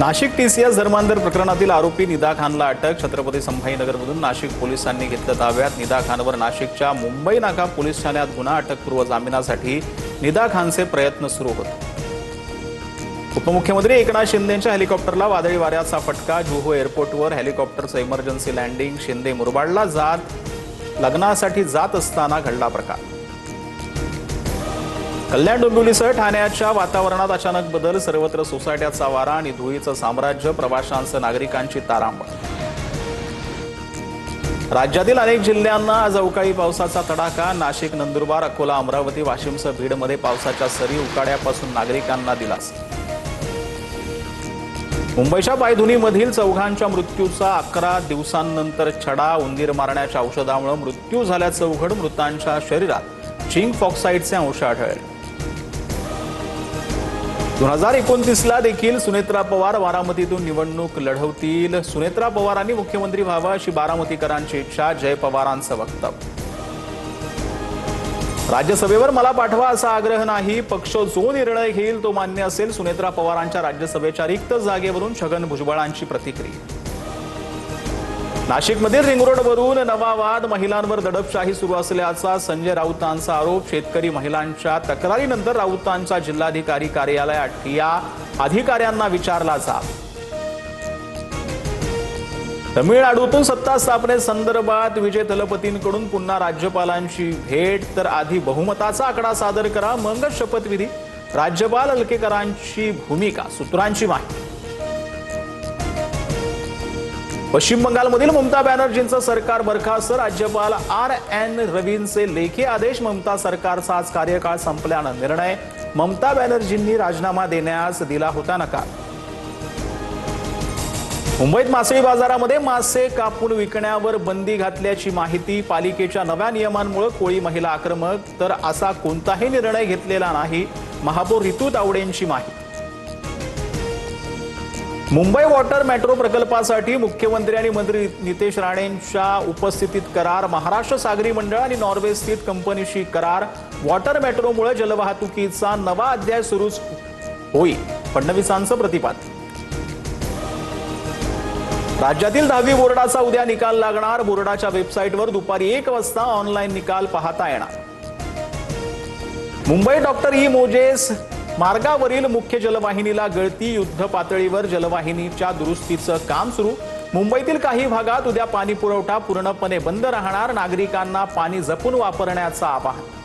Nashik TCS धर्मांतर प्रकरणातील आरोपी निदा खानला अटक। छत्रपती संभाजीनगरमधून नाशिक पोलिसांनी घेतलं ताब्यात। निदा खानवर नाशिकच्या मुंबई नाका पोलीस ठाण्यात गुन्हा अटकपूर्व जामिनासाठी निदा खानचे प्रयत्न सुरू होते। उपमुख्यमंत्री एकनाथ शिंदेंच्या हेलिकॉप्टरला वादळी वाऱ्याचा फटका। जुहू एअरपोर्टवर हेलिकॉप्टरचं इमर्जन्सी लँडिंग। शिंदे मुरबाडला लग्नासाठी जात असताना घडला प्रकार। कल्याण डोंबिवलीसह ठाण्याच्या वातावरणात अचानक बदल। सर्वत्र सोसायट्याचा वारा आणि धुळीचं साम्राज्य। प्रवाशांसह नागरिकांची तारांबळ। राज्यातील अनेक जिल्ह्यांना आज अवकाळी पावसाचा तडाखा। नाशिक, नंदुरबार, अकोला, अमरावती, वाशिमसह बीडमध्ये पावसाच्या सरी। उकाड्यापासून नागरिकांना दिलासा। मुंबईच्या पायधुनीमधील चौघांच्या मृत्यूचा 11 दिवसांनंतर छडा। उंदीर मारण्याच्या औषधामुळे मृत्यू झाल्याचं उघड। मृतांच्या शरीरात झिंक ऑक्साईडचे अंश आढळले। 2029ला देखील सुनेत्रा पवार बारामतीतून निवडणूक लढवतील। सुनेत्रा पवारांनी मुख्यमंत्री व्हावं अशी बारामतीकरांची इच्छा। जय पवारांचं वक्तव्य। राज्यसभेवर मला पाठवा असा आग्रह नाही। पक्ष जो निर्णय घेईल तो मान्य असेल। सुनेत्रा पवारांच्या राज्यसभेच्या रिक्त जागेवरून छगन भुजबळांची प्रतिक्रिया। नाशिकमधील रिंग रोडवरून नवा वाद। महिलांवर दडपशाही सुरू असल्याचा संजय राऊतांचा आरोप। शेतकरी महिलांच्या तक्रारीनंतर राऊतांच्या जिल्हाधिकारी कार्यालयात ठिय्या। अधिकाऱ्यांना विचारला जाब। तमिळनाडूतून सत्ता स्थापनेसंदर्भात विजय थलपतींकडून पुन्हा राज्यपालांची भेट। तर आधी बहुमताचा आकडा सादर करा मगच शपथविधी। राज्यपाल अलकेकरांची भूमिका। सूत्रांची माहिती। पश्चिम बंगालमधील ममता बॅनर्जींचं सरकार बरखास्त। राज्यपाल RN रवींचे लेखी आदेश। ममता सरकारचा आज कार्यकाळ संपल्यानं निर्णय। ममता बॅनर्जींनी राजीनामा देण्यास दिला होता नकार। मुंबईत मासळी बाजारामध्ये मासे कापून विकण्यावर बंदी घातल्याची माहिती। पालिकेच्या नव्या नियमांमुळे कोळी महिला आक्रमक। तर असा कोणताही निर्णय घेतलेला नाही। महापौर रितू तावडेंची माहिती। मुंबई वॉटर मेट्रो प्रकल्पासाठी मुख्यमंत्री आणि मंत्री नितेश राणेंच्या उपस्थितीत करार। महाराष्ट्र सागरी मंडळ आणि नॉर्वे स्थित कंपनीशी करार। वॉटर मेट्रोमुळे जलवाहतुकीचा नवा अध्याय सुरू होईल, फडणवीसांचं प्रतिपादन। राज्यातील 10वी बोर्डाचा उद्या निकाल लागणार। बोर्डाच्या वेबसाईटवर दुपारी 1 वाजता ऑनलाईन निकाल पाहता येणार। मुंबई डॉक्टर ई मोजेस मार्गावरील मुख्य जलवाहिनीला गळती। युद्ध पातळीवर जलवाहिनीच्या दुरुस्तीचं काम सुरू। मुंबईतील काही भागात उद्या पाणी पुरवठा पूर्णपणे बंद राहणार। नागरिकांना पाणी जपून वापरण्याचं आवाहन।